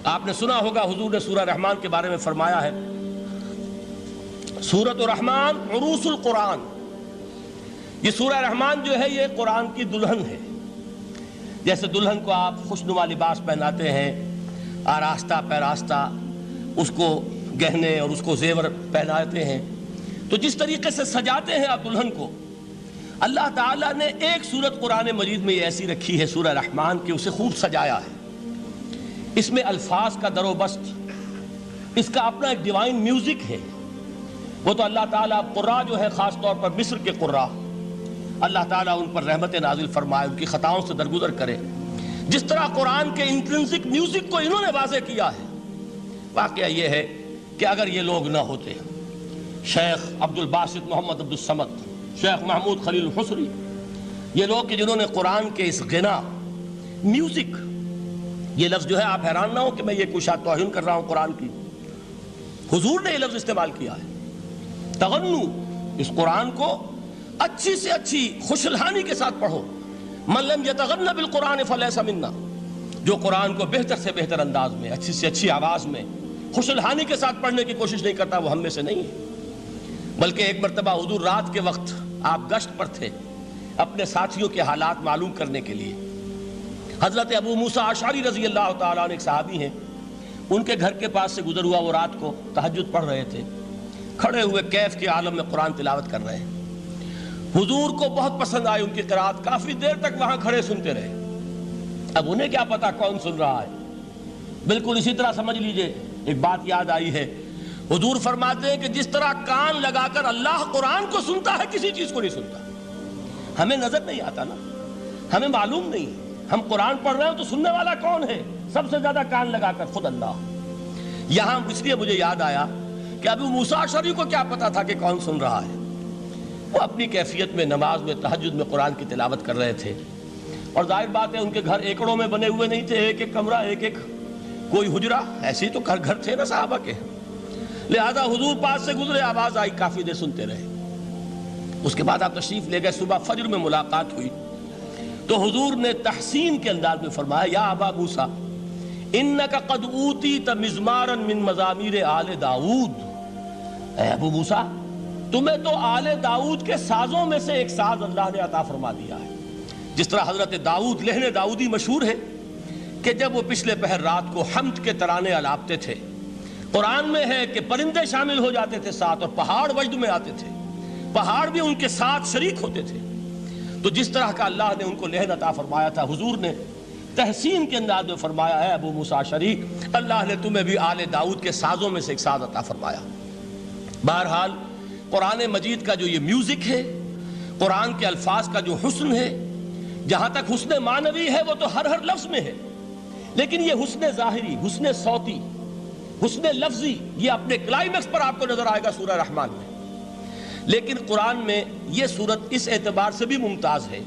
آپ نے سنا ہوگا حضور نے سورہ رحمان کے بارے میں فرمایا ہے، سورۃ الرحمان عروس القرآن. یہ سورہ رحمان جو ہے یہ قرآن کی دلہن ہے. جیسے دلہن کو آپ خوشنما لباس پہناتے ہیں، آراستہ پیراستہ اس کو گہنے اور اس کو زیور پہناتے ہیں، تو جس طریقے سے سجاتے ہیں آپ دلہن کو، اللہ تعالیٰ نے ایک سورت قرآن مجید میں یہ ایسی رکھی ہے سورہ رحمان کہ اسے خوب سجایا ہے. اس میں الفاظ کا در و بست، اس کا اپنا ایک ڈیوائن میوزک ہے. وہ تو اللہ تعالیٰ قراء جو ہے خاص طور پر مصر کے قراء، اللہ تعالیٰ ان پر رحمت نازل فرمائے، ان کی خطاؤں سے درگزر کرے. جس طرح قرآن کے انٹرنسک میوزک کو انہوں نے واضح کیا ہے. واقعہ یہ ہے کہ اگر یہ لوگ نہ ہوتے، شیخ عبد الباسط محمد عبد الصمد، شیخ محمود خلیل الحصری، یہ لوگ کہ جنہوں نے قرآن کے اس غنا میوزک، یہ لفظ جو ہے آپ حیران نہ ہو کہ میں یہ کوئی شاید توہین کر رہا ہوں قرآن کی، حضور نے یہ لفظ استعمال کیا ہے. تغنو، اس قرآن کو اچھی سے اچھی خوشلہانی کے ساتھ پڑھو. من لم یتغن بالقرآن فلیس منا، جو قرآن کو بہتر سے بہتر انداز میں، اچھی سے اچھی آواز میں، خوشلہانی کے ساتھ پڑھنے کی کوشش نہیں کرتا، وہ ہم میں سے نہیں ہے. بلکہ ایک مرتبہ حضور رات کے وقت آپ گشت پر تھے اپنے ساتھیوں کے حالات معلوم کرنے کے لیے. حضرت ابو موسیٰ اشعری رضی اللہ تعالیٰ عنہ ایک صحابی ہیں، ان کے گھر کے پاس سے گزر ہوا، وہ رات کو تہجد پڑھ رہے تھے، کھڑے ہوئے کیف کے عالم میں قرآن تلاوت کر رہے ہیں. حضور کو بہت پسند آئی ان کی قرات، کافی دیر تک وہاں کھڑے سنتے رہے. اب انہیں کیا پتا کون سن رہا ہے. بالکل اسی طرح سمجھ لیجئے ایک بات یاد آئی ہے. حضور فرماتے ہیں کہ جس طرح کان لگا کر اللہ قرآن کو سنتا ہے، کسی چیز کو نہیں سنتا. ہمیں نظر نہیں آتا نا، ہمیں معلوم نہیں، ہم قرآن پڑھ رہے ہیں تو سننے والا کون ہے؟ سب سے زیادہ کان لگا کر خود اللہ. یہاں اس لیے مجھے یاد آیا کہ ابو موسیٰ اشعری کو کیا پتا تھا کہ کون سن رہا ہے. وہ اپنی کیفیت میں نماز میں تہجد میں قرآن کی تلاوت کر رہے تھے، اور ظاہر بات ہے ان کے گھر ایکڑوں میں بنے ہوئے نہیں تھے، ایک ایک کمرہ، ایک ایک کوئی حجرہ، ایسے تو گھر تھے نا صحابہ کے. لہذا حضور پاس سے گزرے، آواز آئی، کافی دیر سنتے رہے. اس کے بعد آپ تشریف لے گئے، صبح فجر میں ملاقات ہوئی تو حضور نے تحسین کے انداز میں فرمایا، یا ابا موسیٰ انک قد اوتیت مزمارا من مزامیر آل داؤد. اے ابو موسیٰ، تمہیں تو آل داؤد کے سازوں میں سے ایک ساز اللہ نے عطا فرما دیا ہے. جس طرح حضرت داؤد، لہن داؤدی مشہور ہے کہ جب وہ پچھلے پہر رات کو حمد کے ترانے الاپتے تھے، قرآن میں ہے کہ پرندے شامل ہو جاتے تھے ساتھ، اور پہاڑ وجد میں آتے تھے، پہاڑ بھی ان کے ساتھ شریک ہوتے تھے. تو جس طرح کا اللہ نے ان کو لہن عطا فرمایا تھا، حضور نے تحسین کے انداز میں فرمایا ہے ابو موسیٰ اشعری، اللہ نے تمہیں بھی آل داؤد کے سازوں میں سے ایک ساز عطا فرمایا. بہرحال قرآن مجید کا جو یہ میوزک ہے، قرآن کے الفاظ کا جو حسن ہے، جہاں تک حسن معنوی ہے وہ تو ہر لفظ میں ہے، لیکن یہ حسن ظاہری، حسن صوتی، حسن لفظی، یہ اپنے کلائمیکس پر آپ کو نظر آئے گا سورہ رحمان میں. لیکن قرآن میں یہ سورت اس اعتبار سے بھی ممتاز ہے،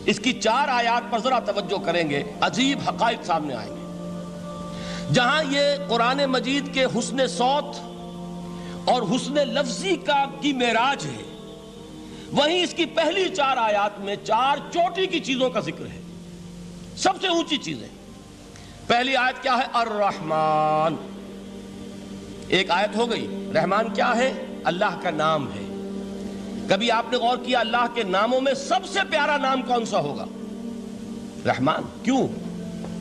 اس کی 4 آیات پر ذرا توجہ کریں گے، عجیب حقائق سامنے آئیں گے. جہاں یہ قرآن مجید کے حسن صوت اور حسن لفظی کی معراج ہے، وہیں اس کی پہلی 4 آیات میں 4 چوٹی کی چیزوں کا ذکر ہے، سب سے اونچی چیزیں. پہلی آیت کیا ہے؟ الرحمن. ایک آیت ہو گئی. رحمان کیا ہے؟ اللہ کا نام ہے. کبھی آپ نے غور کیا اللہ کے ناموں میں سب سے پیارا نام کون سا ہوگا؟ رحمان. کیوں؟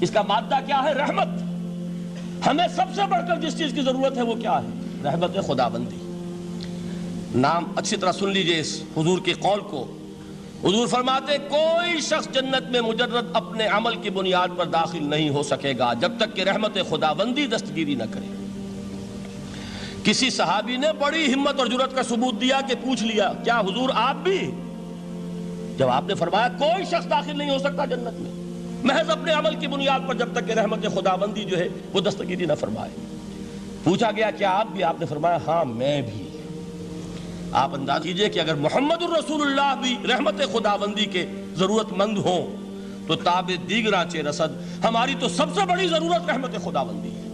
اس کا مادہ کیا ہے؟ رحمت. ہمیں سب سے بڑھ کر جس چیز کی ضرورت ہے وہ کیا ہے؟ رحمت خداوندی. نام اچھی طرح سن لیجئے اس حضور کے قول کو. حضور فرماتے کوئی شخص جنت میں مجرد اپنے عمل کی بنیاد پر داخل نہیں ہو سکے گا جب تک کہ رحمت خداوندی دستگیری نہ کرے. کسی صحابی نے بڑی ہمت اور جرأت کا ثبوت دیا کہ پوچھ لیا، کیا حضور آپ بھی؟ جب آپ نے فرمایا کوئی شخص داخل نہیں ہو سکتا جنت میں محض اپنے عمل کی بنیاد پر جب تک کہ رحمت خداوندی جو ہے وہ دستگیری نہ فرمائے. پوچھا گیا کیا آپ بھی؟ آپ نے فرمایا ہاں میں بھی. آپ انداز کیجئے کہ اگر محمد الرسول اللہ بھی رحمت خداوندی کے ضرورت مند ہوں تو تاب دیگراں چے رسد، ہماری تو سب سے بڑی ضرورت رحمت خداوندی ہے.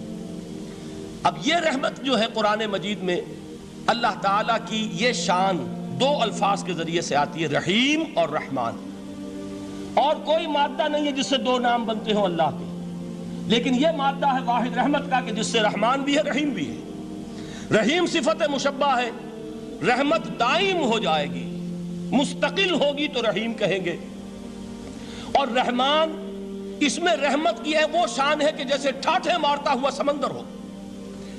اب یہ رحمت جو ہے قرآن مجید میں اللہ تعالیٰ کی یہ شان 2 الفاظ کے ذریعے سے آتی ہے، رحیم اور رحمان. اور کوئی مادہ نہیں ہے جس سے 2 نام بنتے ہوں اللہ کے. لیکن یہ مادہ ہے واحد رحمت کا کہ جس سے رحمان بھی ہے رحیم بھی ہے. رحیم صفت مشبہ ہے، رحمت دائم ہو جائے گی، مستقل ہوگی تو رحیم کہیں گے. اور رحمان، اس میں رحمت کی ہے وہ شان ہے کہ جیسے ٹھاٹھے مارتا ہوا سمندر ہو،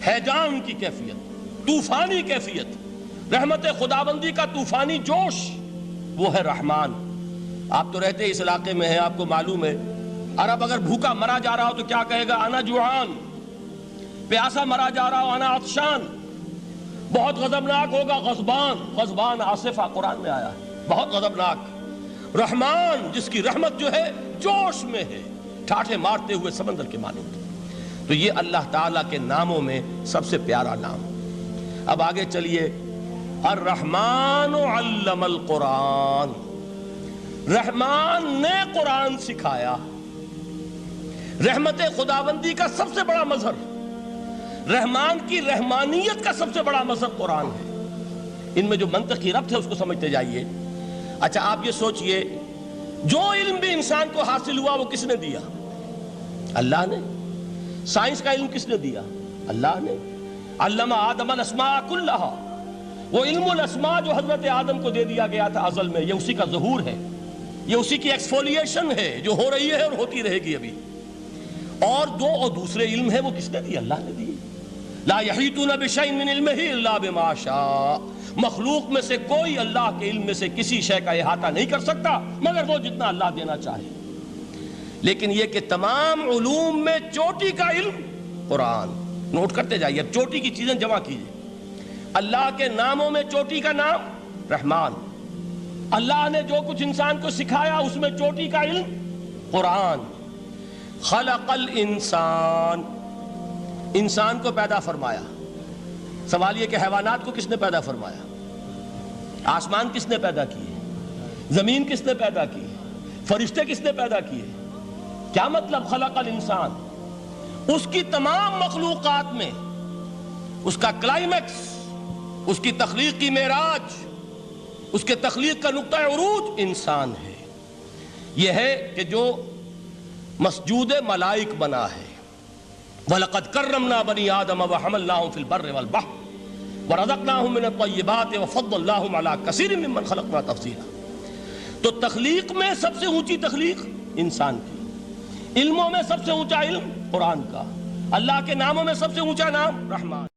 ہیجان کی کیفیت، طوفانی کیفیت، رحمت خداوندی کا طوفانی جوش، وہ ہے رحمان. آپ تو رہتے اس علاقے میں ہیں، آپ کو معلوم ہے عرب اگر بھوکا مرا جا رہا ہو تو کیا کہے گا؟ انا جوعان. پیاسا مرا جا رہا ہو انا عطشان. بہت غضبناک ہوگا غضبان. غضبان آصفہ قرآن میں آیا ہے، بہت غضبناک. رحمان جس کی رحمت جو ہے جوش میں ہے، ٹھاٹھے مارتے ہوئے سمندر کے مانند. تو یہ اللہ تعالیٰ کے ناموں میں سب سے پیارا نام. اب آگے چلیے. الرحمن علم القرآن، رحمان نے قرآن سکھایا. رحمت خداوندی کا سب سے بڑا مظہر، رحمان کی رحمانیت کا سب سے بڑا مظہر قرآن ہے. ان میں جو منطقی ربط ہے اس کو سمجھتے جائیے. اچھا آپ یہ سوچئے، جو علم بھی انسان کو حاصل ہوا وہ کس نے دیا؟ اللہ نے. سائنس کا علم کس نے دیا؟ اللہ نے. علم آدم الاسماء کلہا، وہ علم الاسماء جو حضرت آدم کو دے دیا گیا تھا ازل میں، یہ اسی کا ظہور ہے، یہ اسی کی ایکسفولیشن ہے جو ہو رہی ہے اور ہوتی رہے گی ابھی. اور دوسرے علم ہے وہ کس نے دی؟ اللہ نے دی. لا یحیطون بشیء من علمہ الا بما شاء، مخلوق میں سے کوئی اللہ کے علم میں سے کسی شے کا احاطہ نہیں کر سکتا مگر وہ جتنا اللہ دینا چاہے. لیکن یہ کہ تمام علوم میں چوٹی کا علم قرآن. نوٹ کرتے جائیے، اب چوٹی کی چیزیں جمع کیجئے. اللہ کے ناموں میں چوٹی کا نام رحمان. اللہ نے جو کچھ انسان کو سکھایا اس میں چوٹی کا علم قرآن. خلق الانسان، انسان کو پیدا فرمایا. سوال یہ کہ حیوانات کو کس نے پیدا فرمایا؟ آسمان کس نے پیدا کیے؟ زمین کس نے پیدا کی؟ فرشتے کس نے پیدا کیے؟ کیا مطلب خلق الانسان؟ اس کی تمام مخلوقات میں اس کا کلائمیکس، اس کی تخلیق کی معراج، اس کے تخلیق کا نقطہ عروج انسان ہے. یہ ہے کہ جو مسجود ملائک بنا ہے. وَلَقَدْ كَرَّمْنَا بَنِي آدَمَ وَحَمَلْنَاهُمْ فِي الْبَرِّ وَالْبَحْرِ وَرَزَقْنَاهُمْ مِنَ الطَّيِّبَاتِ وَفَضَّلْنَاهُمْ عَلَى كَثِيرٍ مِّمَّنْ خَلَقْنَا تَفْضِيلًا. تو تخلیق میں سب سے اونچی تخلیق انسان کی، علموں میں سب سے اونچا علم قرآن کا، اللہ کے ناموں میں سب سے اونچا نام رحمان.